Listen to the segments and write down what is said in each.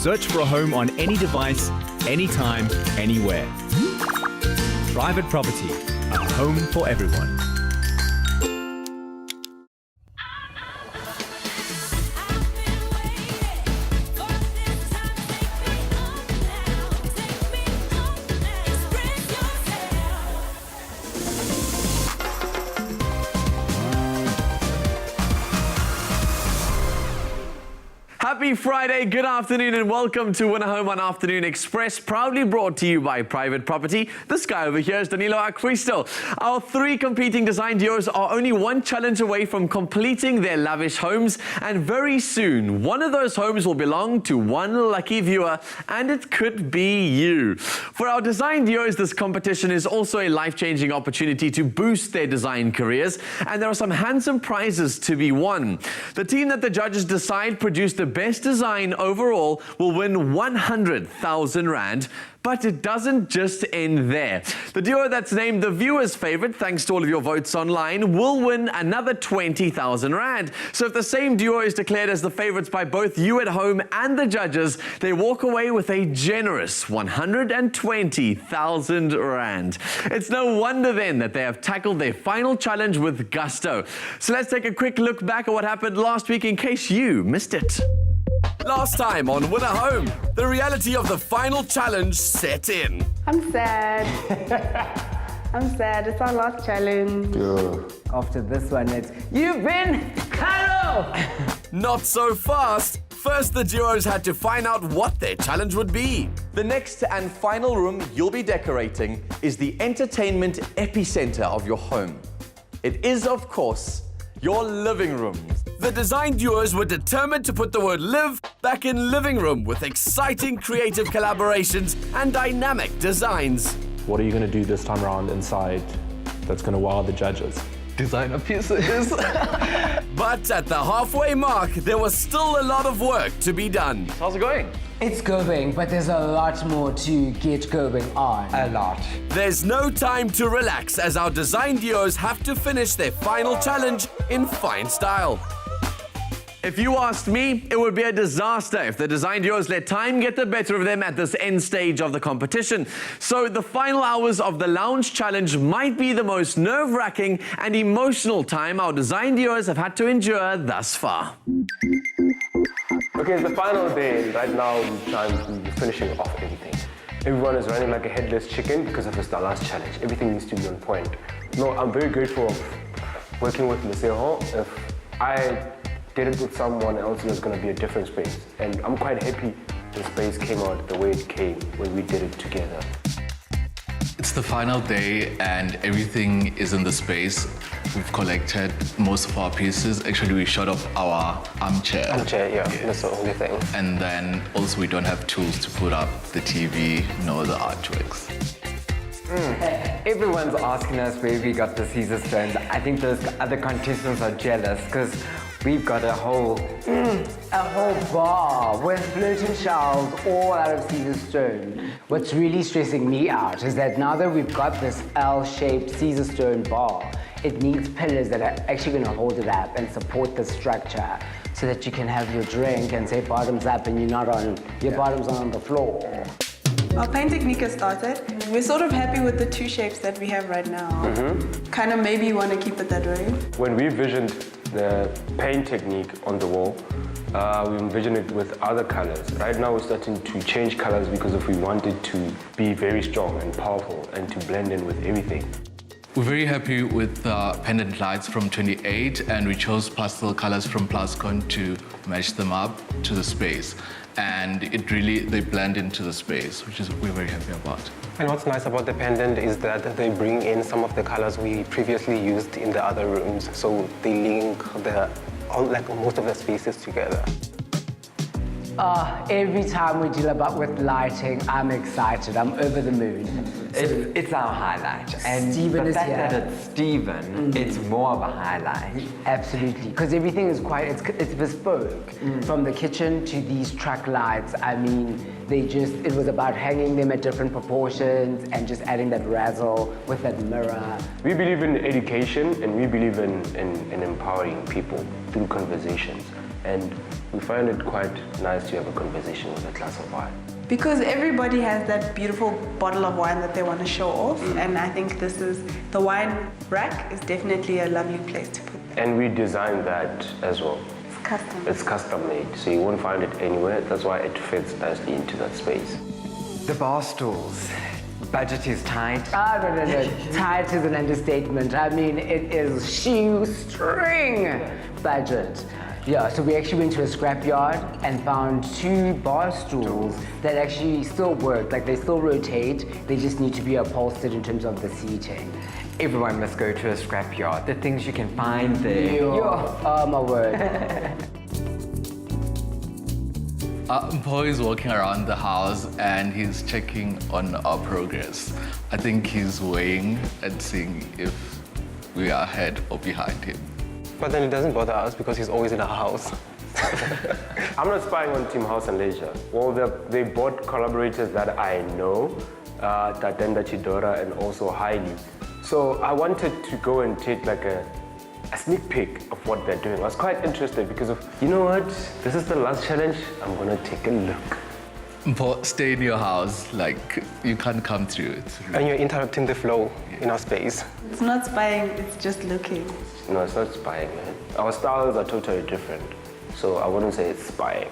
Search for a home on any device, anytime, anywhere. Private Property, a home for everyone. Happy Friday, good afternoon and welcome to Winahome on Afternoon Express, proudly brought to you by Private Property. This guy over here is Danilo Acquisto. Our three competing design duos are only one challenge away from completing their lavish homes, and very soon one of those homes will belong to one lucky viewer, and it could be you. For our design duos, this competition is also a life-changing opportunity to boost their design careers, and there are some handsome prizes to be won. The team that the judges decide produced the best design overall will win 100,000 Rand. But it doesn't just end there. The duo that's named the viewer's favorite, thanks to all of your votes online, will win another 20,000 Rand. So if the same duo is declared as the favorites by both you at home and the judges, they walk away with a generous 120,000 Rand. It's no wonder then that they have tackled their final challenge with gusto. So let's take a quick look back at what happened last week in case you missed it. Last time on Winahome, the reality of the final challenge set in. I'm sad. I'm sad. It's our last challenge. Yeah. After this one, it's you've been cut off. Not so fast. First, the duos had to find out what their challenge would be. The next and final room you'll be decorating is the entertainment epicenter of your home. It is, of course, your living room. The design duos were determined to put the word live back in living room with exciting creative collaborations and dynamic designs. What are you going to do this time around inside that's going to wow the judges? Designer pieces. But at the halfway mark, there was still a lot of work to be done. How's it going? It's going, but there's a lot more to get going on. A lot. There's no time to relax as our design duos have to finish their final challenge in fine style. If you asked me, it would be a disaster if the design duos let time get the better of them at this end stage of the competition. So the final hours of the lounge challenge might be the most nerve-wracking and emotional time our design duos have had to endure thus far. Okay, it's the final day. Right now, we're finishing off everything. Everyone is running like a headless chicken because of this last challenge. Everything needs to be on point. No, I'm very grateful of working with Winahome. If I did it with someone else, it was going to be a different space. And I'm quite happy the space came out the way it came when we did it together. It's the final day and everything is in the space. We've collected most of our pieces. Actually, we shot off our armchair. Armchair, yeah, that's the only thing. And then also we don't have tools to put up the TV nor the artworks. Everyone's asking us where we got the Caesar stones. I think those other contestants are jealous because we've got a whole bar with floating shells all out of Caesar stone. What's really stressing me out is that now that we've got this L-shaped Caesar stone bar, it needs pillars that are actually going to hold it up and support the structure so that you can have your drink and say bottoms up and your bottoms are on the floor. Our paint technique has started. We're sort of happy with the two shapes that we have right now. Kind of maybe want to keep it that way. When we envisioned the paint technique on the wall, we envisioned it with other colors. Right now we're starting to change colors because if we wanted to be very strong and powerful and to blend in with everything. We're very happy with the pendant lights from 28, and we chose pastel colors from Plascon to match them up to the space. And they blend into the space, which is we're very happy about. And what's nice about the pendant is that they bring in some of the colors we previously used in the other rooms, so they link most of the spaces together. Every time we deal with lighting, I'm excited. I'm over the moon. It's our highlight. And Stephen the is fact here. that it's Stephen, it's more of a highlight. Absolutely, because everything is it's bespoke. From the kitchen to these truck lights, I mean, it was about hanging them at different proportions and just adding that razzle with that mirror. We believe in education and we believe in empowering people through conversations. and we find it quite nice to have a conversation with a glass of wine. Because everybody has that beautiful bottle of wine that they want to show off, and I think the wine rack is definitely a lovely place to put that. And we designed that as well. It's custom. It's custom made, so you won't find it anywhere. That's why it fits nicely into that space. The bar stools. Budget is tight. No. Tight is an understatement. I mean, it is shoestring budget. Yeah, so we actually went to a scrapyard and found 2 bar stools that actually still work. Like, they still rotate. They just need to be upholstered in terms of the seating. Everyone must go to a scrapyard. The things you can find there. Oh, my word. Paul is walking around the house and he's checking on our progress. I think he's weighing and seeing if we are ahead or behind him. But then it doesn't bother us because he's always in our house. I'm not spying on Team House and Leisure. Well, they bought collaborators that I know, Tatenda Chidora and also Hailey. So I wanted to go and take like a sneak peek of what they're doing. I was quite interested because of, you know what, this is the last challenge, I'm gonna take a look. Paul, stay in your house, like you can't come through it. And you're interrupting the flow in our space. It's not spying, it's just looking. No, it's not spying, man. Our styles are totally different, so I wouldn't say it's spying.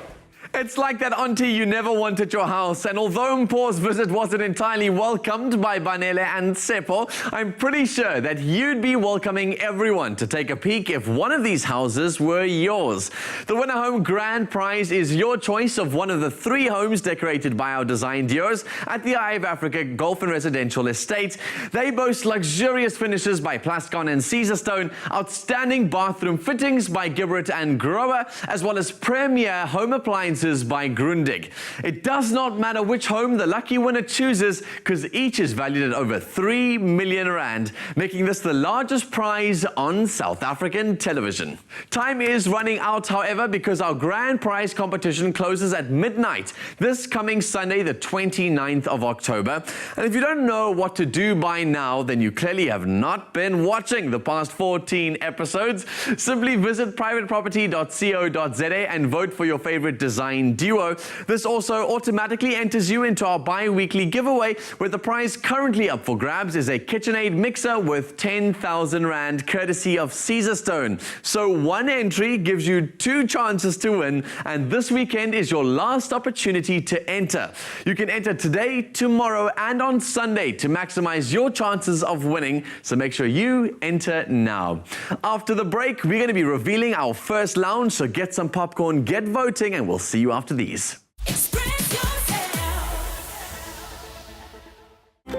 It's like that auntie you never want at your house, and although Mpho's visit wasn't entirely welcomed by Banele and Seppo, I'm pretty sure that you'd be welcoming everyone to take a peek if one of these houses were yours. The Winahome Grand Prize is your choice of one of the 3 homes decorated by our design duos at the Eye of Africa Golf and Residential Estate. They boast luxurious finishes by Plascon and Caesarstone, outstanding bathroom fittings by Gibbert and Grower, as well as premier home appliances by Grundig. It does not matter which home the lucky winner chooses, because each is valued at over 3 million rand, making this the largest prize on South African television. Time is running out, however, because our grand prize competition closes at midnight this coming Sunday, the 29th of October. And if you don't know what to do by now, then you clearly have not been watching the past 14 episodes. Simply visit privateproperty.co.za and vote for your favorite design duo. This also automatically enters you into our bi-weekly giveaway, where the prize currently up for grabs is a KitchenAid mixer worth 10,000 rand, courtesy of Caesarstone. So one entry gives you 2 chances to win, and this weekend is your last opportunity to enter. You can enter today, tomorrow, and on Sunday to maximize your chances of winning, so make sure you enter now. After the break, we're going to be revealing our first lounge, so get some popcorn, get voting, and we'll see you after these.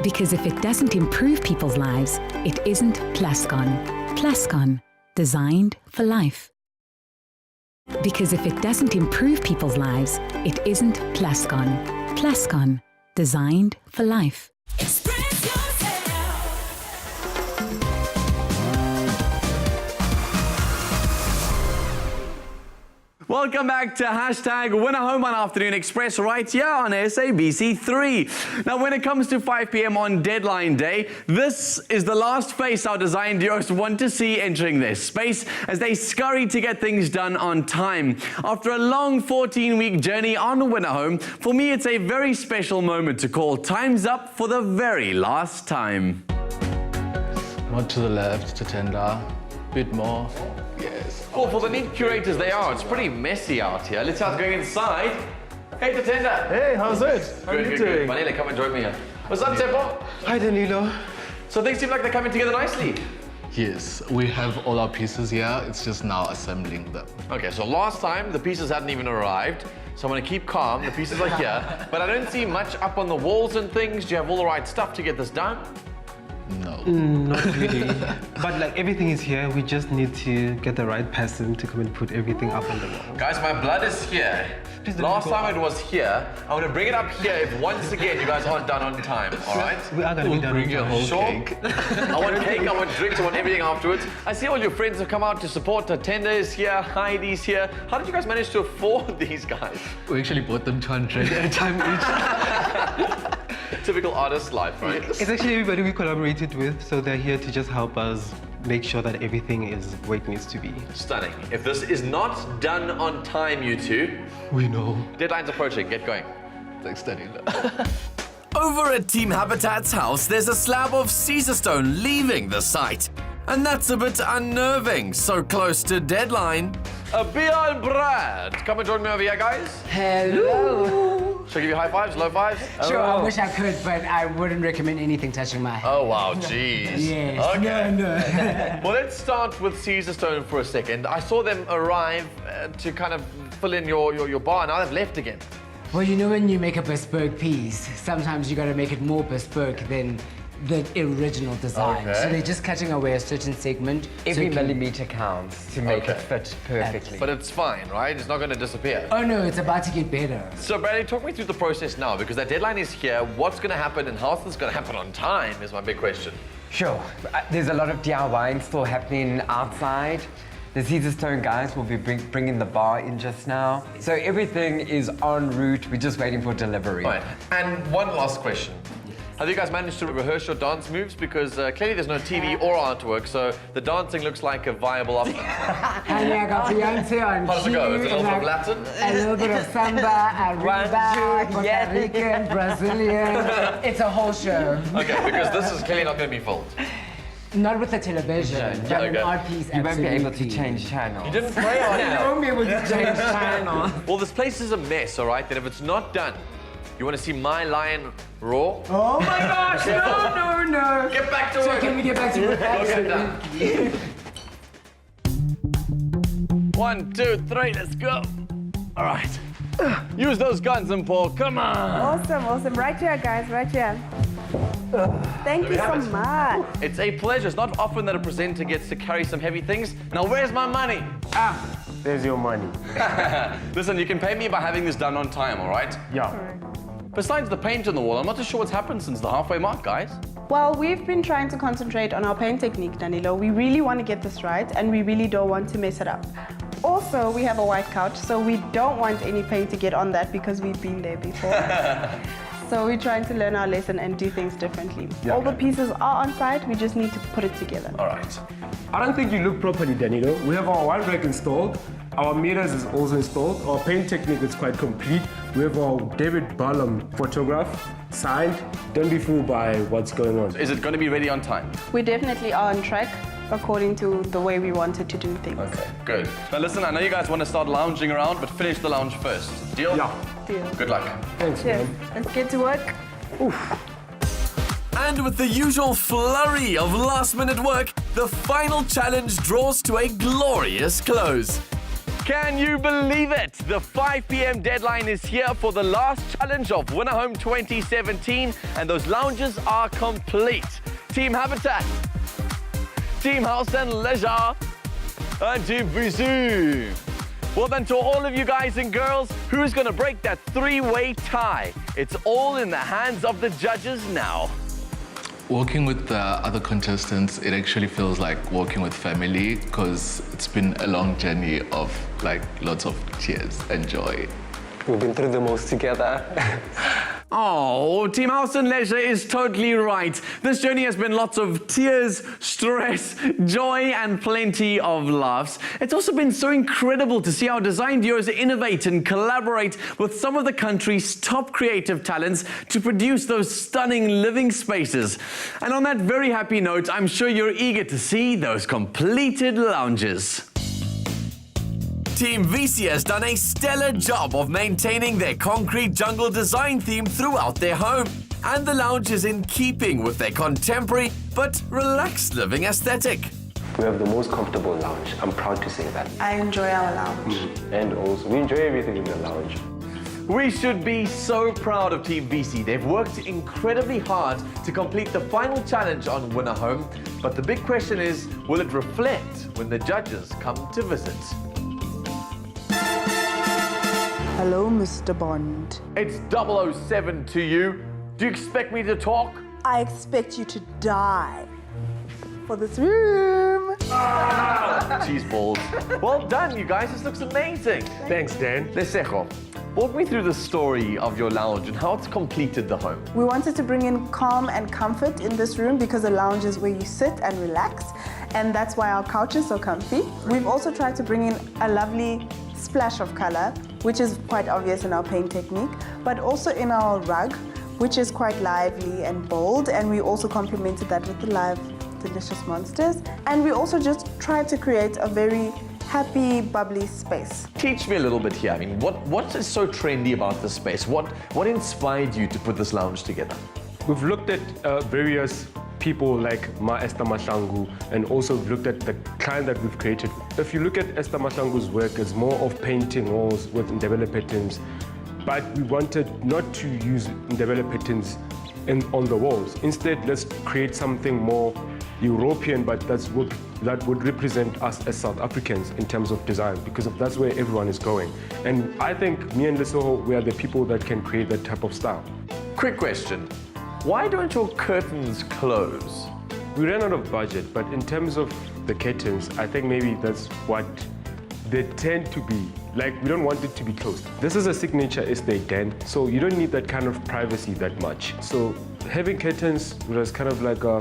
Because if it doesn't improve people's lives, it isn't Plascon. Plascon, designed for life. Because if it doesn't improve people's lives, it isn't Plascon. Plascon, designed for life. Welcome back to #Winahome on Afternoon Express right here on SABC3. Now, when it comes to 5 p.m. on deadline day, this is the last face our design duos want to see entering their space as they scurry to get things done on time. After a long 14-week journey on Winahome, for me it's a very special moment to call times up for the very last time. More to the left, to tender. Bit more. Yes. Well, for the neat curators they are, it's pretty messy out here. Let's start going inside. Hey, Tatenda. Hey, how's it? How are you doing? Manele, come and join me here. What's up, Seppo? Hi, Danilo. So things seem like they're coming together nicely. Yes, we have all our pieces here. It's just now assembling them. Okay, so last time the pieces hadn't even arrived. So I'm going to keep calm. The pieces are here. But I don't see much up on the walls and things. Do you have all the right stuff to get this done? No. Not really. But like everything is here, we just need to get the right person to come and put everything up on the wall. Guys, my blood is here. Last time it was here. I'm going to bring it up here if once again you guys aren't done on time, all right? We are going to be done. Bring your whole Sure. cake. I want cake, I want drinks, I want everything afterwards. I see all your friends have come out to support. Tatenda is here, Heidi's here. How did you guys manage to afford these guys? We actually bought them 200 at a time each. Typical artist life, right? It's actually everybody we collaborated with, so they're here to just help us make sure that everything is where it needs to be. Stunning. If this is not done on time, you two, We know. deadline's approaching. Get going. Thanks, Danilo. Over at Team Habitat's house, there's a slab of Caesar stone leaving the site. And that's a bit unnerving, so close to deadline. Bia and Brad, come and join me over here, guys. Hello. Shall I give you high fives, low fives? Sure, I wish I could, but I wouldn't recommend anything touching my head. Oh, wow, jeez. Yes. Okay. No. Well, let's start with Caesar Stone for a second. I saw them arrive to kind of fill in your bar. Now they've left again. Well, you know when you make a bespoke piece, sometimes you gotta make it more bespoke than the original design. Okay. So they're just cutting away a certain segment. Every so millimeter counts to make Okay. it fit perfectly. But it's fine, right? It's not going to disappear. Oh no, it's about to get better. So, Bradley, talk me through the process now, because that deadline is here. What's going to happen and how's this going to happen on time is my big question. Sure. There's a lot of DIYing still happening outside. The Caesar Stone guys will be bringing the bar in just now. So everything is en route. We're just waiting for delivery. Right. And one last question. Have you guys managed to rehearse your dance moves? Because clearly there's no TV or artwork, so the dancing looks like a viable option. Honey, I got Beyonce on How does it go? Is it cue, all and from Latin? A little bit of samba, Arriba, Puerto Rican, Brazilian. It's a whole show. Okay, because this is clearly not going to be filmed. Not with the television, but an Okay. art piece, You won't be able to absolutely. change channels. You didn't pray on You it. won't be able to change channel. Well, this place is a mess, all right? Then if it's not done, you want to see my lion roar? Oh my gosh, no. Get back to So work. can we get back to work? Okay, done. Absolutely. 1, 2, 3, let's go. All right. Use those guns and Paul, come on. Awesome. Right here, guys, right here. Thank you so much. It's a pleasure. It's not often that a presenter gets to carry some heavy things. Now, where's my money? There's your money. Listen, you can pay me by having this done on time, all right? Yeah. Besides the paint on the wall, I'm not too sure what's happened since the halfway mark, guys. Well, we've been trying to concentrate on our paint technique, Danilo. We really want to get this right, and we really don't want to mess it up. Also, we have a white couch, so we don't want any paint to get on that because we've been there before. So we're trying to learn our lesson and do things differently. All the pieces are on site, we just need to put it together. All right. I don't think you look properly, Danilo. We have our wine rack installed. Our mirrors is also installed. Our paint technique is quite complete. We have our David Ballum photograph signed. Don't be fooled by what's going on. Is it going to be ready on time? We definitely are on track according to the way we wanted to do things. Okay, good. Now listen, I know you guys want to start lounging around, but finish the lounge first. Deal? Yeah. Deal. Good luck. Thanks, Cheers. man. Let's get to work. And with the usual flurry of last-minute work, the final challenge draws to a glorious close. Can you believe it? The 5 p.m. deadline is here for the last challenge of Winahome 2017, and those lounges are complete. Team Habitat, Team House and Leisure, and Team VC. Well then, to all of you guys and girls, who's gonna break that three-way tie? It's all in the hands of the judges now. Working with the other contestants, it actually feels like working with family because it's been a long journey of like lots of tears and joy. We've been through the most together. Oh, Team House and Leisure is totally right. This journey has been lots of tears, stress, joy, and plenty of laughs. It's also been so incredible to see our design duos innovate and collaborate with some of the country's top creative talents to produce those stunning living spaces. And on that very happy note, I'm sure you're eager to see those completed lounges. Team VC has done a stellar job of maintaining their concrete jungle design theme throughout their home, and the lounge is in keeping with their contemporary but relaxed living aesthetic. We have the most comfortable lounge. I'm proud to say that. I enjoy our lounge. And also, we enjoy everything in the lounge. We should be so proud of Team VC. They've worked incredibly hard to complete the final challenge on Winahome, but the big question is, will it reflect when the judges come to visit? Hello, Mr. Bond. It's 007 to you. Do you expect me to talk? I expect you to die for this room. Cheese balls. Well done, you guys. This looks amazing. Thanks, Dan. Lesejo, walk me through the story of your lounge and how it's completed the home. We wanted to bring in calm and comfort in this room because a lounge is where you sit and relax. and that's why our couch is so comfy. We've also tried to bring in a lovely splash of color, which is quite obvious in our paint technique, but also in our rug, which is quite lively and bold, and we also complemented that with the live delicious monsters. And we also just tried to create a very happy, bubbly space. Teach me a little bit here. I mean, what is so trendy about this space? What inspired you to put this lounge together? We've looked at various people like Esther Mahlangu, and also looked at the client that we've created. If you look at Esther Mahlangu's work, it's more of painting walls with Ndebele patterns, but we wanted not to use Ndebele patterns on the walls. Instead, let's create something more European, but that would represent us as South Africans in terms of design, because that's where everyone is going. And I think me and Lesotho, we are the people that can create that type of style. Quick question. Why don't your curtains close? We ran out of budget, but in terms of the curtains, I think maybe that's what they tend to be. Like, we don't want it to be closed. This is a signature estate den, so you don't need that kind of privacy that much. So having curtains was kind of like a,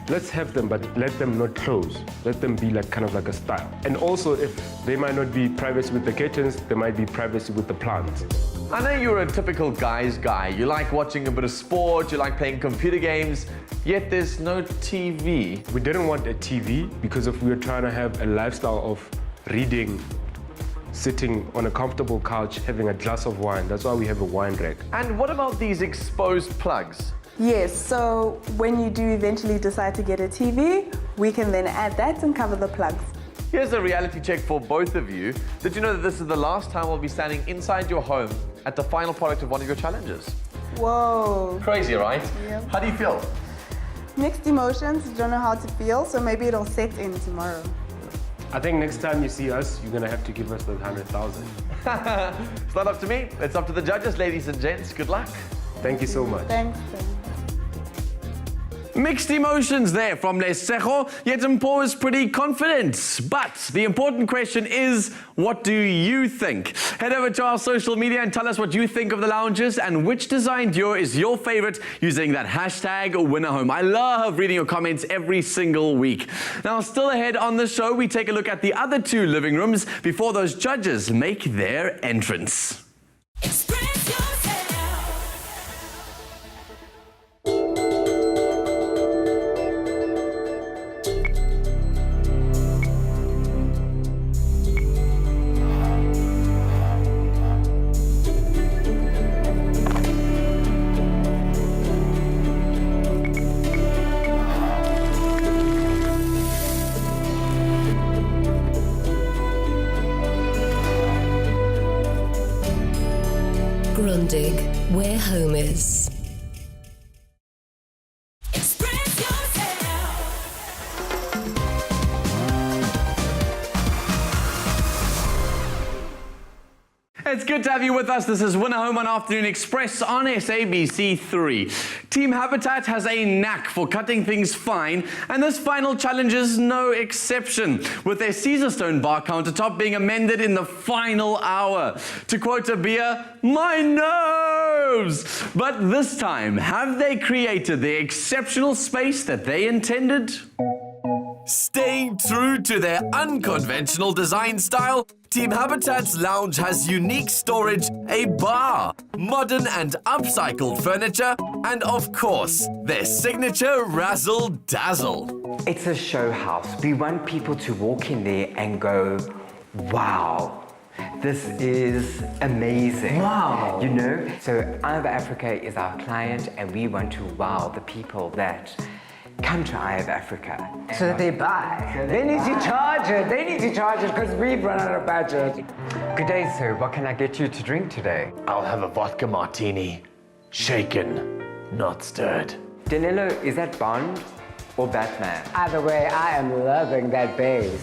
let's have them, but let them not close. Let them be like kind of like a style. And also, if they might not be privacy with the curtains, there might be privacy with the plants. I know you're a typical guy's guy. You like watching a bit of sport, you like playing computer games, yet there's no TV. We didn't want a TV because if we were trying to have a lifestyle of reading, sitting on a comfortable couch, having a glass of wine. That's why we have a wine rack. And what about these exposed plugs? Yes, so when you do eventually decide to get a TV, we can then add that and cover the plugs. Here's a reality check for both of you. Did you know that this is the last time we'll be standing inside your home at the final product of one of your challenges? Whoa. Crazy, right? Yep. How do you feel? Mixed emotions, don't know how to feel, so maybe it'll set in tomorrow. I think next time you see us, you're gonna have to give us the 100,000. It's not up to me, it's up to the judges, ladies and gents. Good luck. Thank you so much. Thanks. Mixed emotions there from Lesotho, yet Mpho is pretty confident. But the important question is, what do you think? Head over to our social media and tell us what you think of the lounges and which design duo is your favorite using that hashtag Winahome. I love reading your comments every single week. Now, still ahead on the show, we take a look at the other two living rooms before those judges make their entrance. Grundig, where home is. It's good to have you with us. This is Winahome on Afternoon Express on SABC3. Team Habitat has a knack for cutting things fine, and this final challenge is no exception, with their Caesar stone bar countertop being amended in the final hour. To quote Abia, my nerves! But this time, have they created the exceptional space that they intended? Staying true to their unconventional design style, Team Habitat's lounge has unique storage, a bar, modern and upcycled furniture, and of course, their signature razzle dazzle. It's a show house. We want people to walk in there and go, wow, this is amazing. Wow. You know? So Eye of Africa is our client, and we want to wow the people that come to Eye of Africa. So that they buy. They need to charge it. They need to charge it because we've run out of budget. Good day, sir. What can I get you to drink today? I'll have a vodka martini. Shaken, not stirred. Danilo, is that Bond or Batman? Either way, I am loving that bass.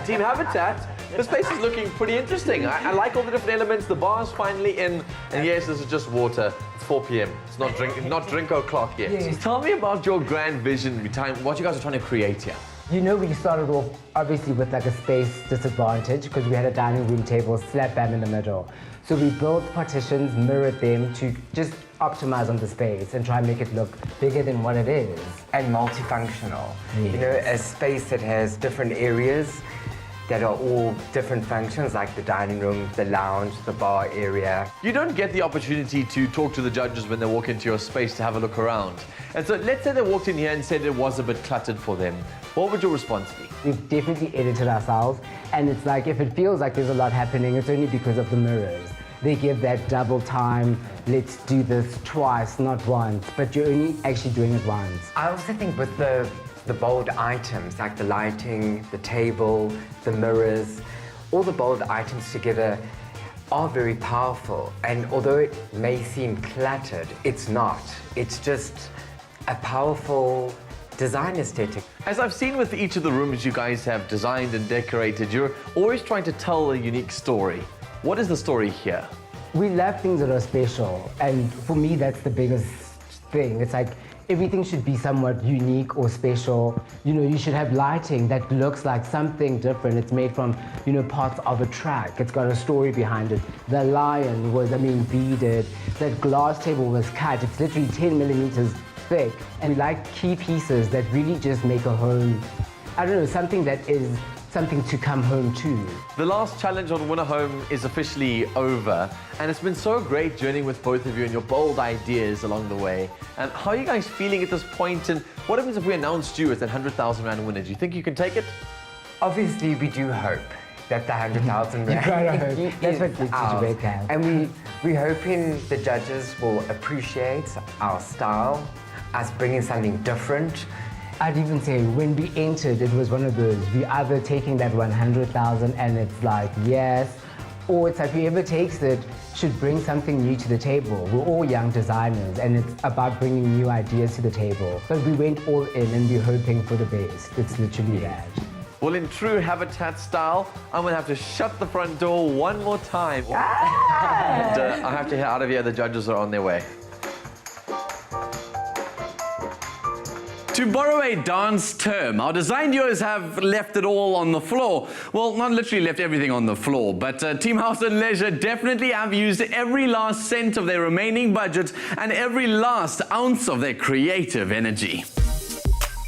Team Habitat, the space is looking pretty interesting. I like all the different elements. The bar's finally in, and yes, this is just water. It's 4 p.m. It's not drink o'clock yet. Yes. Tell me about your grand vision behind what you guys are trying to create here. You know, we started off obviously with like a space disadvantage because we had a dining room table slap bam in the middle. So we built partitions, mirrored them to just optimize on the space and try and make it look bigger than what it is. And multifunctional. Yes. You know, a space that has different areas that are all different functions, like the dining room, the lounge, the bar area. You don't get the opportunity to talk to the judges when they walk into your space to have a look around. And so let's say they walked in here and said it was a bit cluttered for them. What would your response be? We've definitely edited ourselves, and it's like if it feels like there's a lot happening, it's only because of the mirrors. They give that double time, let's do this twice, not once, but you're only actually doing it once. I also think with the bold items, like the lighting, the table, the mirrors, all the bold items together are very powerful. And although it may seem cluttered, it's not. It's just a powerful design aesthetic. As I've seen with each of the rooms you guys have designed and decorated, you're always trying to tell a unique story. What is the story here? We love things that are special, and for me that's the biggest thing. It's like everything should be somewhat unique or special. You know, you should have lighting that looks like something different. It's made from, you know, parts of a track. It's got a story behind it. The lion was, beaded. That glass table was cut. It's literally 10 millimeters thick. And like key pieces that really just make a home, I don't know, something that is something to come home to. The last challenge on Winahome is officially over, and it's been so great journeying with both of you and your bold ideas along the way. And how are you guys feeling at this point, and what happens if we announced you as that 100,000 Rand winner? Do you think you can take it? Obviously, we do hope that the 100,000 Rand That's what makes such a great plan. And we're hoping the judges will appreciate our style, us bringing something different. I'd even say when we entered, it was one of those, we either taking that 100,000 and it's like, yes, or it's like whoever takes it should bring something new to the table. We're all young designers and it's about bringing new ideas to the table. But we went all in and we're hoping for the best. It's literally that. Well, in true Habitat style, I'm gonna have to shut the front door one more time. And I have to head out of here, the judges are on their way. To borrow a dance term, our design duos have left it all on the floor. Well, not literally left everything on the floor, but Team House and Leisure definitely have used every last cent of their remaining budget and every last ounce of their creative energy.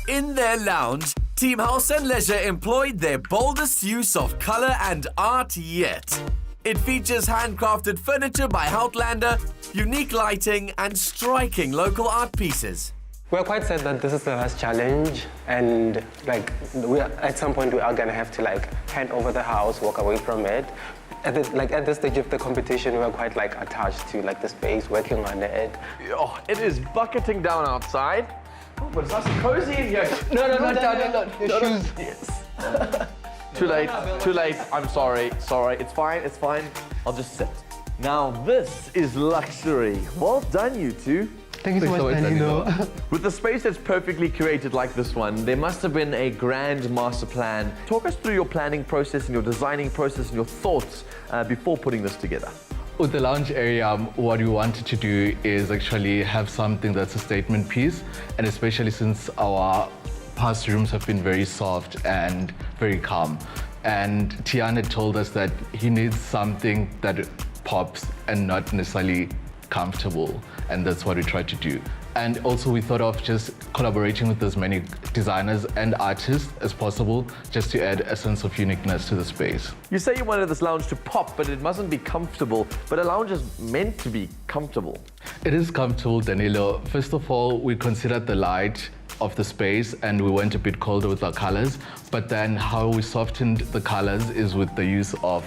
In their lounge, Team House and Leisure employed their boldest use of color and art yet. It features handcrafted furniture by Outlander, unique lighting, and striking local art pieces. We're quite sad that this is the last challenge, and at some point we are gonna have to hand over the house, walk away from it. At this stage of the competition, we're quite attached to the space, working on it. Oh, it is bucketing down outside. Oh, but it's nice and cozy in here. No, not down, your shoes. Yes. Too late. I'm sorry. It's fine. I'll just sit. Now this is luxury. Well done, you two. Thank you so much, Danilo. With a space that's perfectly curated like this one, there must have been a grand master plan. Talk us through your planning process and your designing process and your thoughts before putting this together. With the lounge area, what we wanted to do is actually have something that's a statement piece, and especially since our past rooms have been very soft and very calm. And Tiana told us that he needs something that pops and not necessarily comfortable, and that's what we tried to do. And also we thought of just collaborating with as many designers and artists as possible, just to add a sense of uniqueness to the space. You say you wanted this lounge to pop, but it mustn't be comfortable. But a lounge is meant to be comfortable. It is comfortable, Danilo. First of all, we considered the light of the space and we went a bit colder with our colors, but then how we softened the colors is with the use of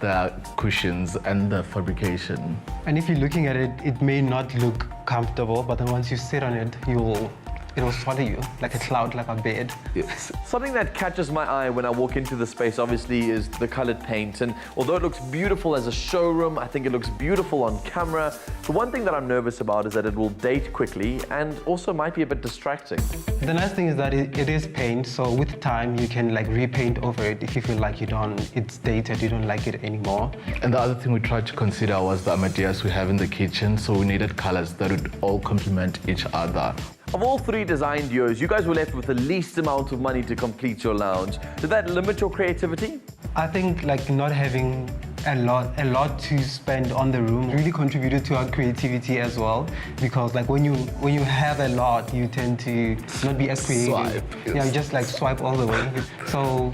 the cushions and the fabrication. And if you're looking at it, it may not look comfortable, but then once you sit on it, it'll swallow you like a cloud, like a bed. Yes. Something that catches my eye when I walk into the space, obviously, is the colored paint. And although it looks beautiful as a showroom, I think it looks beautiful on camera. The one thing that I'm nervous about is that it will date quickly and also might be a bit distracting. The nice thing is that it is paint, so with time you can repaint over it if you feel like it's dated, you don't like it anymore. And the other thing we tried to consider was the Amadeus we have in the kitchen, so we needed colors that would all complement each other. Of all three design duos, you guys were left with the least amount of money to complete your lounge. Did that limit your creativity? I think not having a lot to spend on the room. It really contributed to our creativity as well, because like when you have a lot, you tend to not be as creative. Swipe, yes. Yeah, you just like swipe all the way. So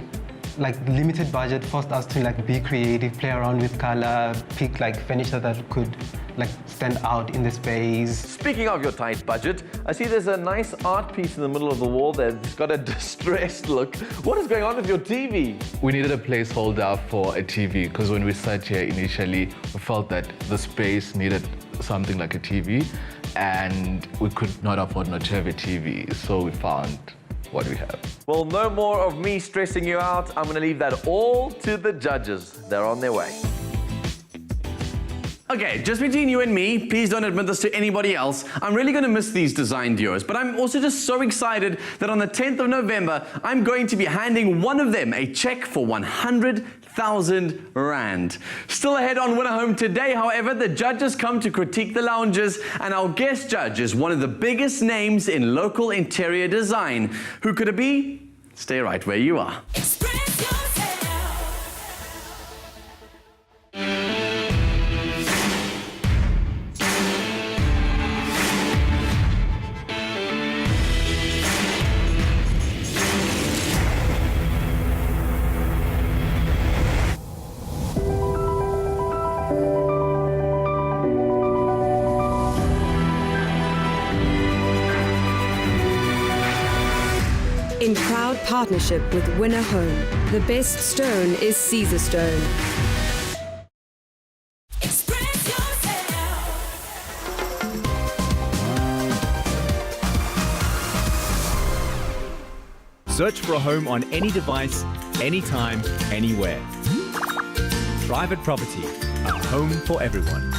like limited budget forced us to like be creative, play around with color, pick like furniture that could like stand out in the space. Speaking of your tight budget, I see there's a nice art piece in the middle of the wall that's got a distressed look. What is going on with your TV? We needed a placeholder for a TV because when we sat here initially, we felt that the space needed something like a TV and we could not afford not to have a TV, so we found what we have. Well, no more of me stressing you out. I'm going to leave that all to the judges. They're on their way. Okay, just between you and me, please don't admit this to anybody else. I'm really going to miss these design duos, but I'm also just so excited that on the 10th of November, I'm going to be handing one of them a check for 100,000 Rand. Still ahead on Winahome today, however, the judges come to critique the lounges, and our guest judge is one of the biggest names in local interior design. Who could it be? Stay right where you are. In proud partnership with Winahome, the best stone is Caesar stone. Search for a home on any device, anytime, anywhere. Private Property, a home for everyone.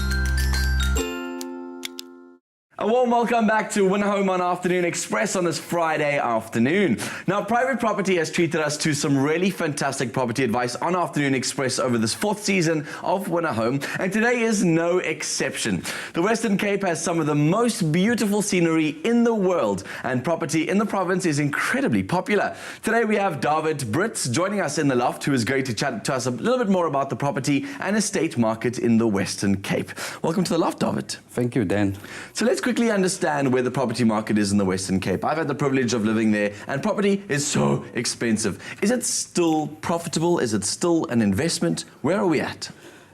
A warm welcome back to Winahome on Afternoon Express on this Friday afternoon. Now, Private Property has treated us to some really fantastic property advice on Afternoon Express over this 4th season of Winahome, and today is no exception. The Western Cape has some of the most beautiful scenery in the world, and property in the province is incredibly popular. Today we have David Brits joining us in the loft, who is going to chat to us a little bit more about the property and estate market in the Western Cape. Welcome to the loft, David. Thank you, Dan. So let's quickly understand where the property market is in the Western Cape. I've had the privilege of living there, and property is so expensive. Is it still profitable? Is it still an investment? Where are we at?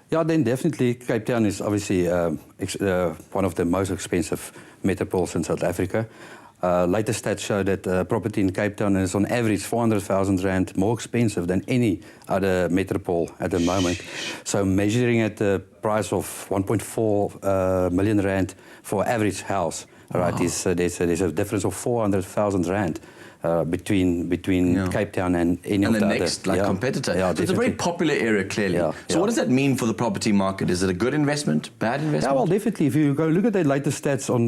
Yeah, then definitely Cape Town is obviously one of the most expensive metropoles in South Africa. Latest stats show that property in Cape Town is on average 400,000 Rand more expensive than any other metropole at the moment. So measuring at the price of 1.4 million Rand for average house, right, is, there's a difference of 400,000 Rand. Between Cape Town and any of the next other, competitor. Yeah, so it's a very popular area, clearly. So what does that mean for the property market? Is it a good investment, bad investment? Yeah, well, definitely. If you go look at the latest stats on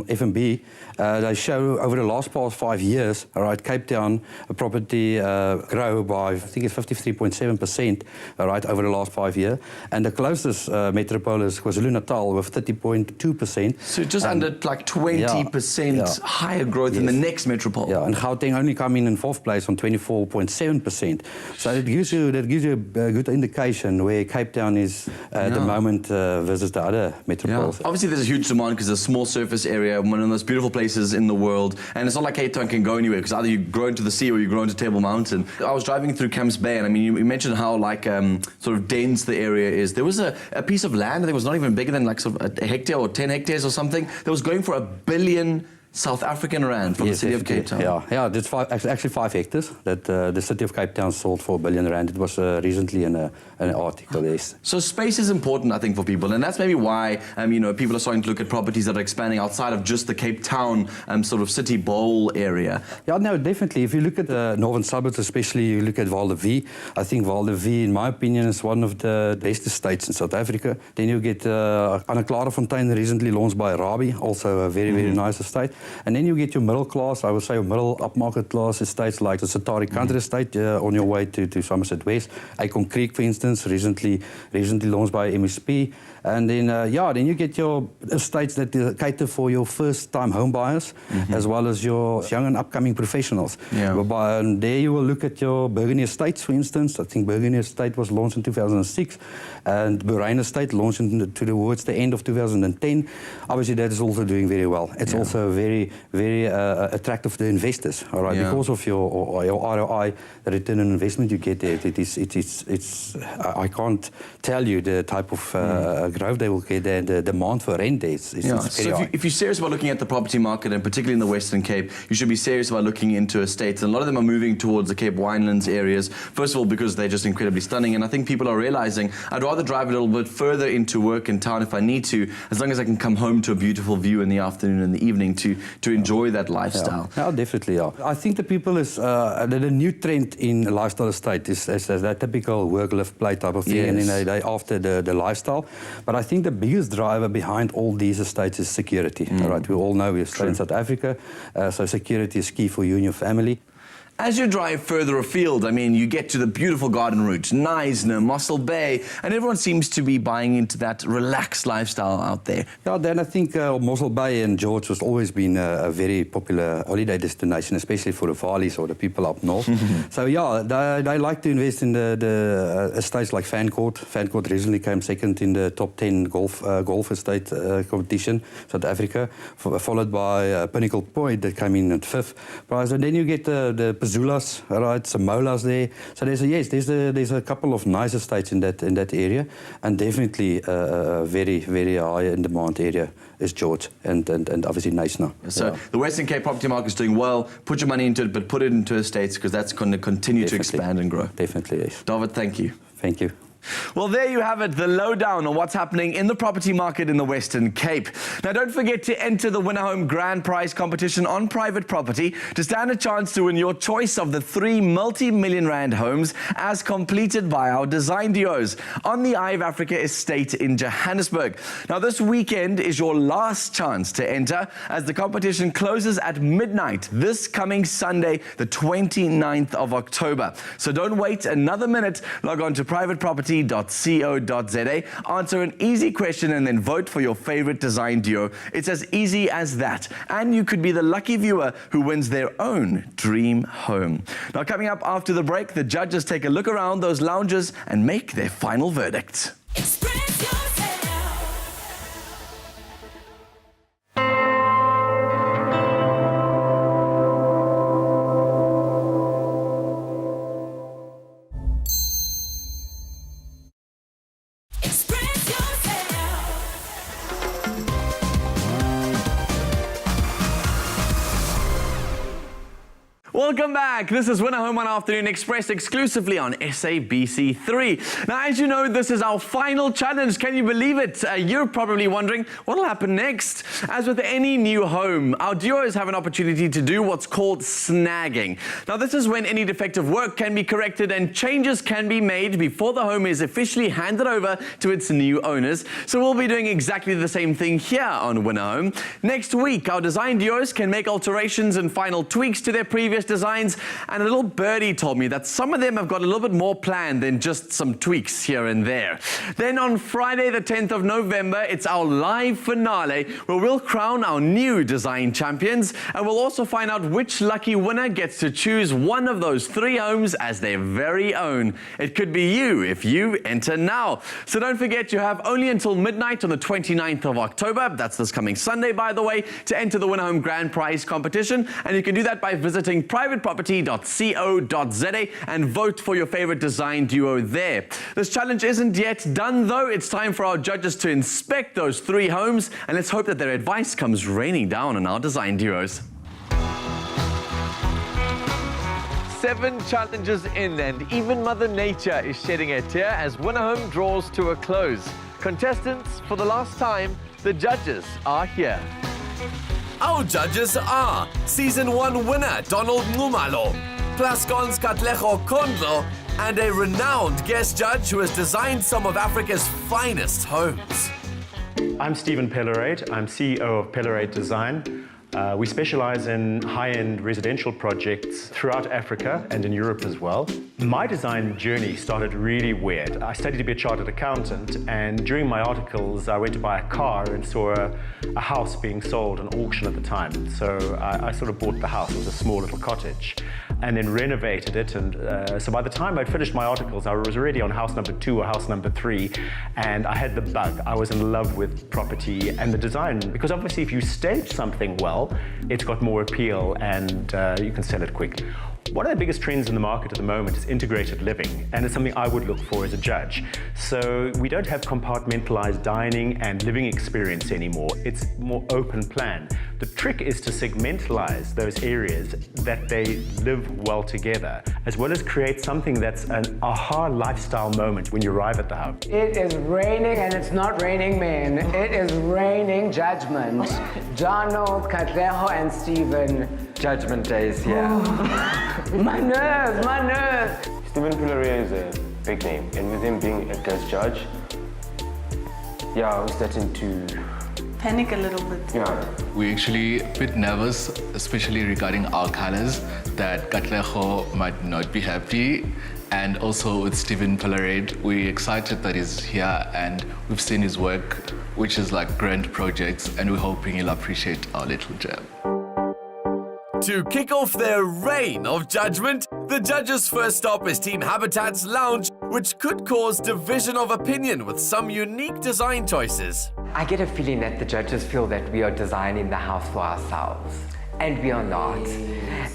FNB, they show over the last past 5 years, all right, Cape Town property grow by, I think it's 53.7%, all right, over the last 5 years. And the closest metropole is KwaZulu-Natal with 30.2%. So just under like 20% higher growth in the next metropole. Yeah, and Gauteng only come in 4th place on 24.7%. So that gives you a good indication where Cape Town is at the moment versus the other metropoles. Obviously, there's a huge demand because it's a small surface area, one of the most beautiful places in the world, and it's not like Cape Town can go anywhere because either you grow into the sea or you grow into Table Mountain. I was driving through Camps Bay, and I mean, you mentioned how like sort of dense the area is. There was a piece of land, I think it was not even bigger than like sort of a hectare or 10 hectares or something, that was going for $1 billion South African Rand from the city of Cape Town. Yeah, that's actually 5 hectares that the city of Cape Town sold for $1 billion Rand. It was recently in an article. Yes. So space is important, I think, for people, and that's maybe why people are starting to look at properties that are expanding outside of just the Cape Town sort of city bowl area. Yeah, no, definitely. If you look at the northern suburbs, especially you look at Val de Vie, I think Val de Vie, in my opinion, is one of the best estates in South Africa. Then you get Anna Clarefontein, recently launched by Rabi, also a very, very nice estate. And then you get your middle class, I would say middle upmarket class estates like the Satari Country Estate on your way to Somerset West. Icon Creek, for instance, recently launched by MSP. And then, then you get your estates that cater for your first-time home buyers, as well as your young and upcoming professionals. And there you will look at your Burgundy Estates, for instance. I think Burgundy Estate was launched in 2006, and Borein Estate launched towards the end of 2010. Obviously, that is also doing very well. It's also very, very attractive to investors, all right, because of your ROI, the return on investment you get there. I can't tell you the type of growth they will get there. The demand for rent is very high. If you're serious about looking at the property market, and particularly in the Western Cape, you should be serious about looking into estates. And a lot of them are moving towards the Cape Winelands areas, first of all because they're just incredibly stunning, and I think people are realizing I'd rather drive a little bit further into work in town if I need to, as long as I can come home to a beautiful view in the afternoon and the evening to enjoy that lifestyle. Yeah, definitely. I think the people is the new trend in lifestyle estate is that typical work, live, play type of thing, and then they after the lifestyle. But I think the biggest driver behind all these estates is security. All right, we all know we stay in South Africa, so security is key for you and your family. As you drive further afield, I mean, you get to the beautiful garden route, Knysna, Mossel Bay, and everyone seems to be buying into that relaxed lifestyle out there. Yeah, then I think Mossel Bay and George has always been a very popular holiday destination, especially for the Valis or the people up north. So yeah, they like to invest in the estates like Fancourt. Fancourt recently came second in the top 10 golf estate competition, South Africa, followed by Pinnacle Point that came in at 5th prize. And then you get the Zulas, right, some Molas there. So there's a couple of nice estates in that area, and definitely a very, very high in demand area is George and obviously Knysna. So the Western Cape property market is doing well. Put your money into it, but put it into estates because that's going to continue to expand and grow. Definitely, yes. David, thank you. Thank you. Well, there you have it, the lowdown on what's happening in the property market in the Western Cape. Now, don't forget to enter the Winahome Grand Prize competition on private property to stand a chance to win your choice of the 3 multi-million rand homes as completed by our design duos on the Eye of Africa estate in Johannesburg. Now, this weekend is your last chance to enter as the competition closes at midnight this coming Sunday, the 29th of October. So don't wait another minute. Log on to privateproperty.co.za, answer an easy question, and then vote for your favorite design duo. It's as easy as that. And you could be the lucky viewer who wins their own dream home. Now, coming up after the break, the judges take a look around those lounges and make their final verdict. Welcome back. This is Winahome on Afternoon Express exclusively on SABC3. Now, as you know, this is our final challenge. Can you believe it? You're probably wondering what will happen next. As with any new home, our duos have an opportunity to do what's called snagging. Now, this is when any defective work can be corrected and changes can be made before the home is officially handed over to its new owners. So we'll be doing exactly the same thing here on Winahome. Next week, our design duos can make alterations and final tweaks to their previous designs, and a little birdie told me that some of them have got a little bit more planned than just some tweaks here and there. Then on Friday the 10th of November, it's our live finale where we'll crown our new design champions, and we'll also find out which lucky winner gets to choose one of those 3 homes as their very own. It could be you if you enter now. So don't forget, you have only until midnight on the 29th of October, that's this coming Sunday by the way, to enter the Winahome Grand Prize competition, and you can do that by visiting privateproperty.co.za and vote for your favorite design duo there. This challenge isn't yet done though. It's time for our judges to inspect those 3 homes, and let's hope that their advice comes raining down on our design duos. 7 challenges in, and even Mother Nature is shedding a tear as Winahome draws to a close. Contestants, for the last time, the judges are here. Our judges are Season 1 winner Donald Ngumalo, Plascon's Katlego Kondlo, and a renowned guest judge who has designed some of Africa's finest homes. I'm Stephen Pellerate. I'm CEO of Pellerate Design. We specialize in high-end residential projects throughout Africa and in Europe as well. My design journey started really weird. I studied to be a chartered accountant, and during my articles, I went to buy a car and saw a house being sold on auction at the time. So I sort of bought the house. It was a small little cottage, and then renovated it. And so by the time I'd finished my articles, I was already on house number 2 or house number 3, and I had the bug. I was in love with property and the design, because obviously if you stage something well, it's got more appeal and you can sell it quickly. One of the biggest trends in the market at the moment is integrated living, and it's something I would look for as a judge. So we don't have compartmentalized dining and living experience anymore. It's more open plan. The trick is to segmentalize those areas that they live well together, as well as create something that's an aha lifestyle moment when you arrive at the house. It is raining, and it's not raining men. It is raining judgment. Donald, Katleho, and Stephen. Judgment Day is here. My nerves, my nerves. Stephen Pillaray is a big name, and with him being a guest judge, yeah, I was starting to Panic a little bit. Yeah. We're actually a bit nervous, especially regarding our colors, that Katleho might not be happy. And also with Stephen Pillaray, we're excited that he's here, and we've seen his work, which is like grand projects, and we're hoping he'll appreciate our little gem. To kick off their reign of judgment, the judges' first stop is Team Habitat's lounge, which could cause division of opinion with some unique design choices. I get a feeling that the judges feel that we are designing the house for ourselves, and we are not.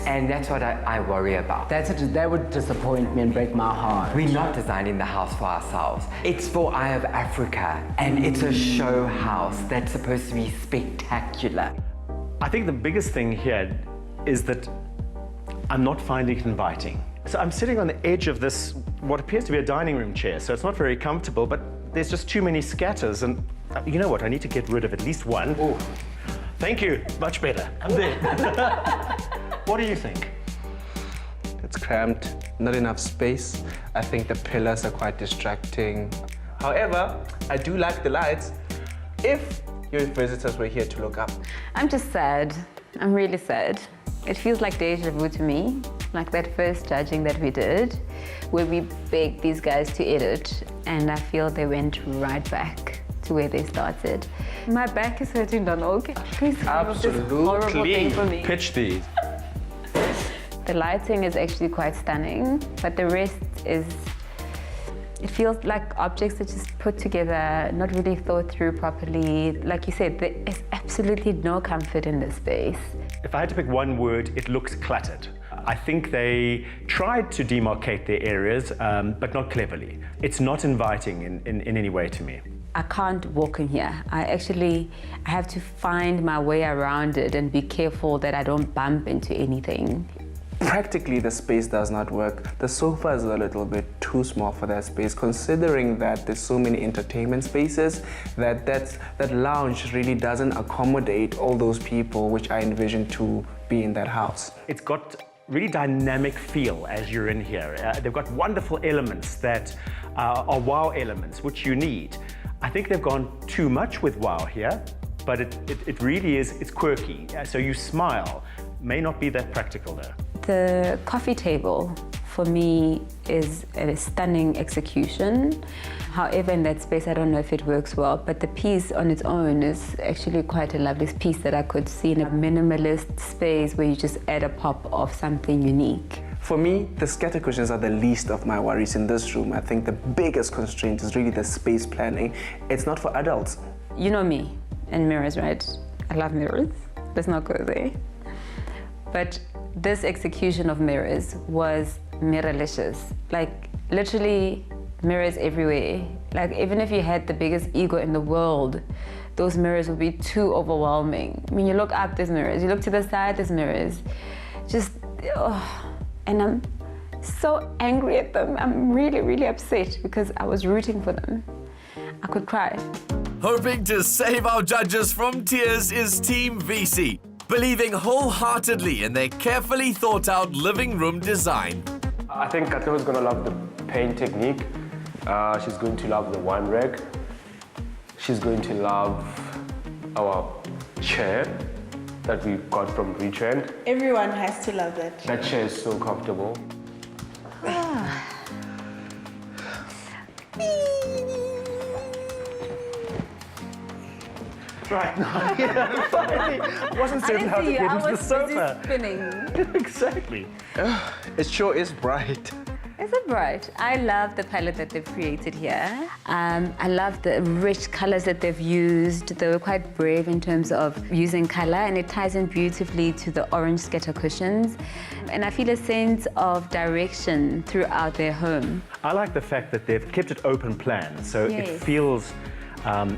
And that's what I worry about. That would disappoint me and break my heart. We're not designing the house for ourselves. It's for Eye of Africa, and it's a show house that's supposed to be spectacular. I think the biggest thing here is that I'm not finding it inviting. So I'm sitting on the edge of this, what appears to be a dining room chair, so it's not very comfortable, but there's just too many scatters, and you know what, I need to get rid of at least one. Oh, thank you, much better. I'm there. What do you think? It's cramped, not enough space. I think the pillars are quite distracting. However, I do like the lights if your visitors were here to look up. I'm just sad. I'm really sad. It feels like deja vu to me, like that first judging that we did, where we begged these guys to edit, and I feel they went right back to where they started. My back is hurting, Donald. Please remove this horrible thing for me. Pitch these. The lighting is actually quite stunning, but the rest is, it feels like objects are just put together, not really thought through properly. Like you said, there is absolutely no comfort in this space. If I had to pick one word, it looks cluttered. I think they tried to demarcate their areas, but not cleverly. It's not inviting in any way to me. I can't walk in here. I have to find my way around it and be careful that I don't bump into anything. Practically, the space does not work. The sofa is a little bit too small for that space, considering that there's so many entertainment spaces, that lounge really doesn't accommodate all those people which I envision to be in that house. It's got really dynamic feel as you're in here. They've got wonderful elements that are wow elements, which you need. I think they've gone too much with wow here, but it really is, it's quirky. So you smile. May not be that practical though. The coffee table, for me, is a stunning execution. However, in that space, I don't know if it works well, but the piece on its own is actually quite a lovely piece that I could see in a minimalist space where you just add a pop of something unique. For me, the scatter cushions are the least of my worries in this room. I think the biggest constraint is really the space planning. It's not for adults. You know me and mirrors, right? I love mirrors. Let's not go there. But this execution of mirrors was mirrorlicious. Like, literally mirrors everywhere. Like, even if you had the biggest ego in the world, those mirrors would be too overwhelming. I mean, you look up, there's mirrors. You look to the side, there's mirrors. Just, oh. And I'm so angry at them. I'm really, really upset because I was rooting for them. I could cry. Hoping to save our judges from tears is Team VC, believing wholeheartedly in their carefully thought out living room design. I think Katleho's gonna love the paint technique. She's going to love the wine rack. She's going to love our chair. that we got from Retrend. Everyone has to love that. That chair is so comfortable. Right now, yeah, wasn't certain how to get into the sofa. Spinning. Exactly. It sure is bright. Is it bright? I love the palette that they've created here. I love the rich colors that they've used. They were quite brave in terms of using color, and it ties in beautifully to the orange scatter cushions. And I feel a sense of direction throughout their home. I like the fact that they've kept it open plan, so Yes.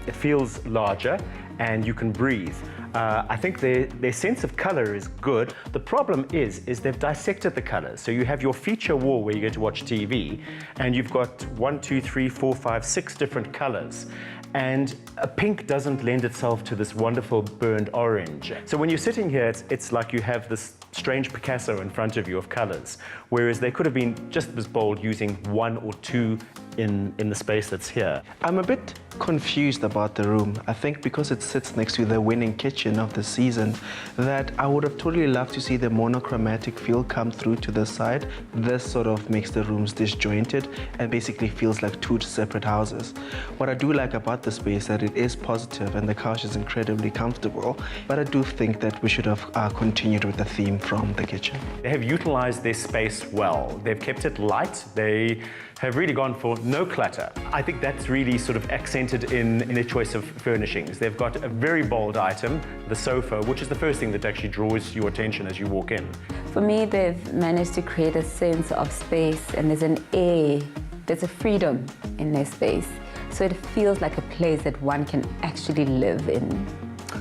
it feels larger and you can breathe. I think their sense of color is good. The problem is they've dissected the colors. So you have your feature wall where you go to watch TV, and you've got 1, 2, 3, 4, 5, 6 different colors. And a pink doesn't lend itself to this wonderful burned orange. So when you're sitting here, it's like you have this strange Picasso in front of you of colors, whereas they could have been just as bold using 1 or 2 in the space that's here. I'm a bit confused about the room. I think because it sits next to the winning kitchen of the season, that I would have totally loved to see the monochromatic feel come through to the side. This sort of makes the rooms disjointed and basically feels like 2 separate houses. What I do like about the space that it is positive and the couch is incredibly comfortable, but I do think that we should have continued with the theme from the kitchen. They have utilized their space well. They've kept it light. They have really gone for no clutter. I think that's really sort of accented in their choice of furnishings. They've got a very bold item, the sofa, which is the first thing that actually draws your attention as you walk in. For me, they've managed to create a sense of space, and there's an air, there's a freedom in their space. So it feels like a place that one can actually live in.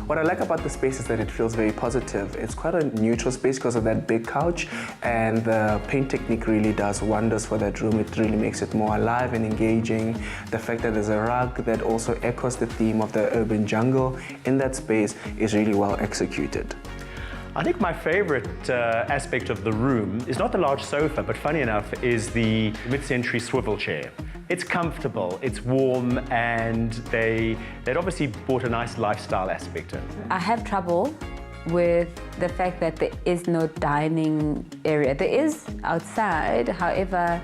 What I like about the space is that it feels very positive. It's quite a neutral space because of that big couch, and the paint technique really does wonders for that room. It really makes it more alive and engaging. The fact that there's a rug that also echoes the theme of the urban jungle in that space is really well executed. I think my favorite aspect of the room is not the large sofa, but funny enough, is the mid-century swivel chair. It's comfortable, it's warm, and they'd obviously brought a nice lifestyle aspect in. I have trouble with the fact that there is no dining area. There is outside, however,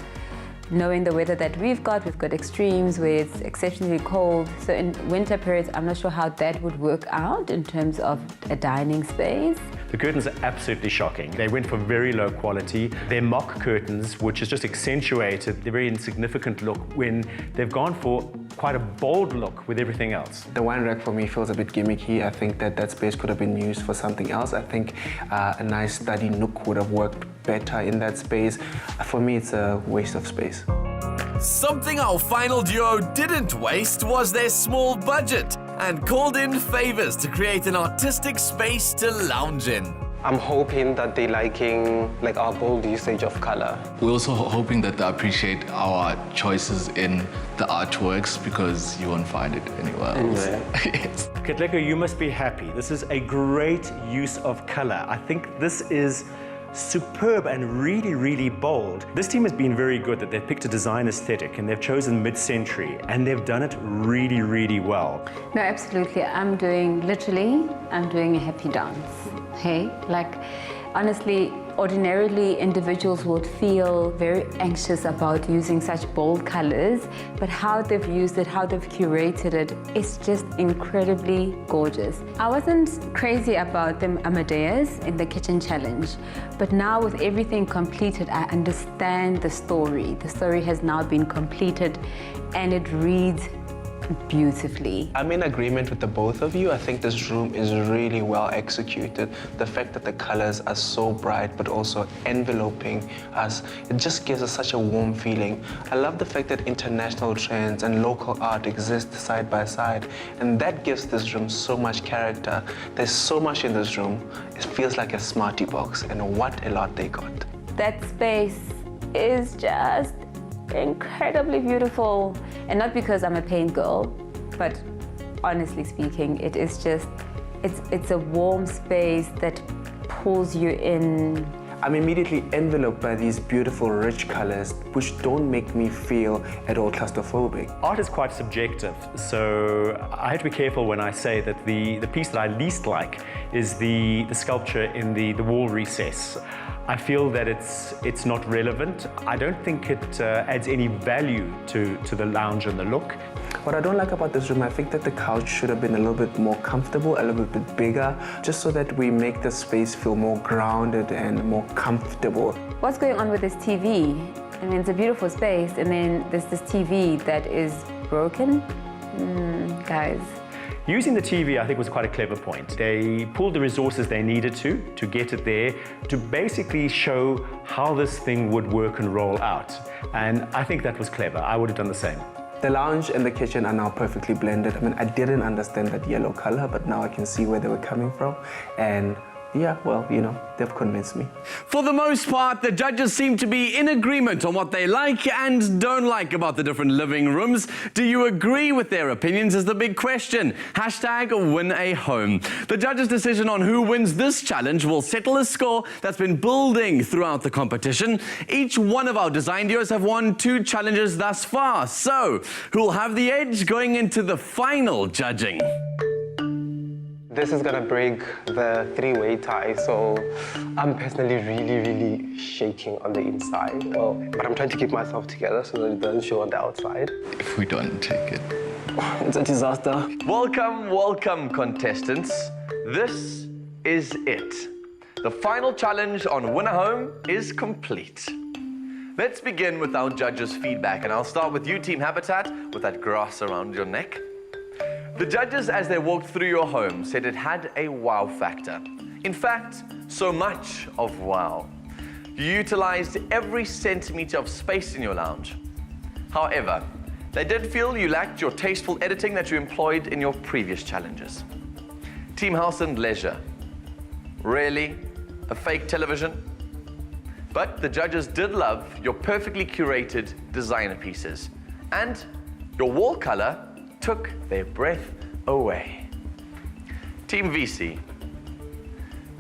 knowing the weather that we've got extremes where it's exceptionally cold. So in winter periods, I'm not sure how that would work out in terms of a dining space. The curtains are absolutely shocking. They went for very low quality. They're mock curtains, which has just accentuated the very insignificant look when they've gone for quite a bold look with everything else. The wine rack for me feels a bit gimmicky. I think that space could have been used for something else. I think a nice study nook would have worked better in that space. For me, it's a waste of space. Something our final duo didn't waste was their small budget and called in favors to create an artistic space to lounge in. I'm hoping that they're liking our bold usage of color. We're also hoping that they appreciate our choices in the artworks, because you won't find it anywhere else. Yes. Katlego, you must be happy. This is a great use of color. I think this is superb and really, really bold. This team has been very good that they've picked a design aesthetic and they've chosen mid-century, and they've done it really, really well. No, absolutely. I'm doing a happy dance. Hey, honestly, ordinarily individuals would feel very anxious about using such bold colors, but how they've used it, how they've curated it, it's just incredibly gorgeous. I wasn't crazy about the Amadeus in the kitchen challenge, but now with everything completed, I understand the story. The story has now been completed and it reads beautifully. I'm in agreement with the both of you. I think this room is really well executed. The fact that the colors are so bright but also enveloping us, it just gives us such a warm feeling. I love the fact that international trends and local art exist side by side, and that gives this room so much character. There's so much in this room. It feels like a smarty box, and what a lot they got. That space is just incredibly beautiful, and not because I'm a paint girl, but honestly speaking, it is just, it's a warm space that pulls you in. I'm immediately enveloped by these beautiful, rich colors, which don't make me feel at all claustrophobic. Art is quite subjective, so I have to be careful when I say that the piece that I least like is the sculpture in the wall recess. I feel that it's not relevant. I don't think it adds any value to the lounge and the look. What I don't like about this room, I think that the couch should have been a little bit more comfortable, a little bit bigger, just so that we make the space feel more grounded and more comfortable. What's going on with this TV? I mean, it's a beautiful space, and then there's this TV that is broken. Guys. Using the TV, I think, was quite a clever point. They pulled the resources they needed to get it there, to basically show how this thing would work and roll out. And I think that was clever. I would have done the same. The lounge and the kitchen are now perfectly blended. I mean, I didn't understand that yellow color, but now I can see where they were coming from. And yeah, well, you know, they've convinced me. For the most part, the judges seem to be in agreement on what they like and don't like about the different living rooms. Do you agree with their opinions is the big question. #WinAHome. The judges' decision on who wins this challenge will settle a score that's been building throughout the competition. Each one of our design duos have won 2 challenges thus far. So, who'll have the edge going into the final judging? This is gonna break the 3-way tie, so I'm personally really shaking on the inside. Well, but I'm trying to keep myself together so that it doesn't show on the outside. If we don't take it. It's a disaster. Welcome, welcome, contestants. This is it. The final challenge on Winahome is complete. Let's begin with our judges' feedback, and I'll start with you, Team Habitat, with that grass around your neck. The judges, as they walked through your home, said it had a wow factor. In fact, so much of wow. You utilized every centimeter of space in your lounge. However, they did feel you lacked your tasteful editing that you employed in your previous challenges. Team House and Leisure. Really? A fake television? But the judges did love your perfectly curated designer pieces. And your wall color took their breath away. Team VC.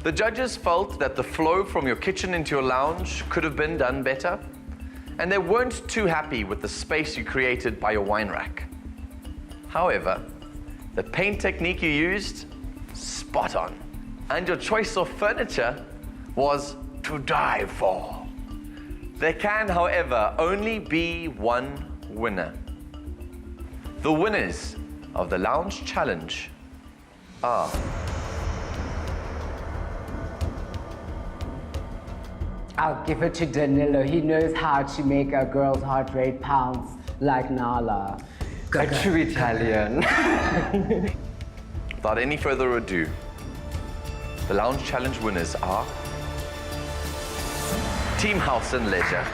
The judges felt that the flow from your kitchen into your lounge could have been done better, and they weren't too happy with the space you created by your wine rack. However, the paint technique you used, spot on. And your choice of furniture was to die for. There can, however, only be one winner. The winners of the Lounge Challenge are... I'll give it to Danilo. He knows how to make a girl's heart rate pounce like Nala. A true Italian. Without any further ado, the Lounge Challenge winners are... Team House and Leisure.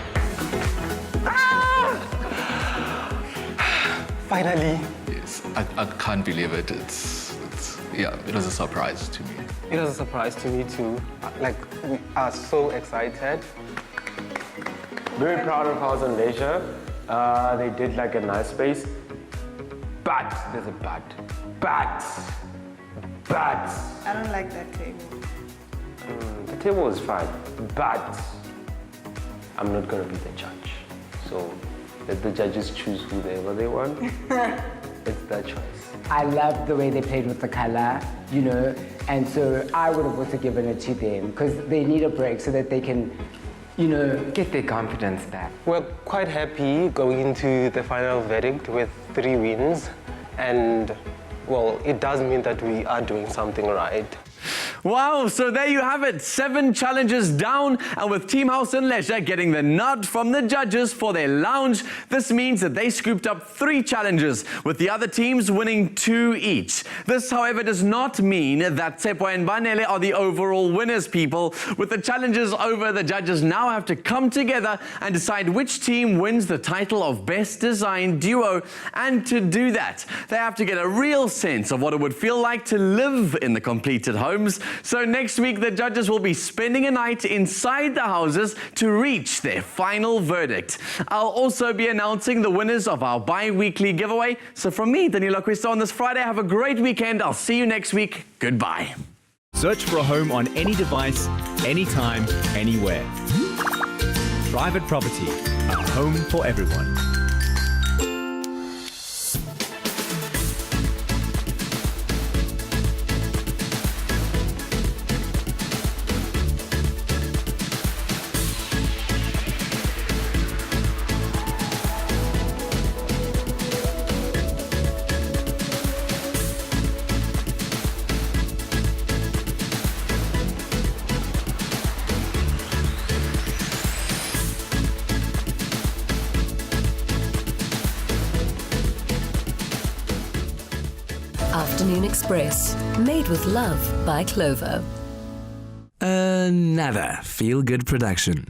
Finally. Yes, I can't believe it. Yeah, it was a surprise to me. It was a surprise to me too. Like, we are so excited. Very proud of House and Leisure. They did like a nice space. But, there's a but. But. I don't like that table. The table is fine, but I'm not gonna be the judge. So let the judges choose whoever they want. It's their choice. I love the way they played with the color, you know, and so I would have also given it to them because they need a break so that they can, you know, get their confidence back. We're quite happy going into the final verdict with 3 wins, and well, it does mean that we are doing something right. Wow, so there you have it. 7 challenges down, and with Team House and Leisure getting the nod from the judges for their lounge, this means that they scooped up 3 challenges, with the other teams winning 2 each. This, however, does not mean that Tsepo and Banele are the overall winners, people. With the challenges over, the judges now have to come together and decide which team wins the title of Best Design Duo. And to do that, they have to get a real sense of what it would feel like to live in the completed homes. So next week, the judges will be spending a night inside the houses to reach their final verdict. I'll also be announcing the winners of our bi-weekly giveaway. So from me, Danilo Cristo, on this Friday, have a great weekend. I'll see you next week. Goodbye. Search for a home on any device, anytime, anywhere. Private Property, a home for everyone. Afternoon Express, made with love by Clover. Another feel-good production.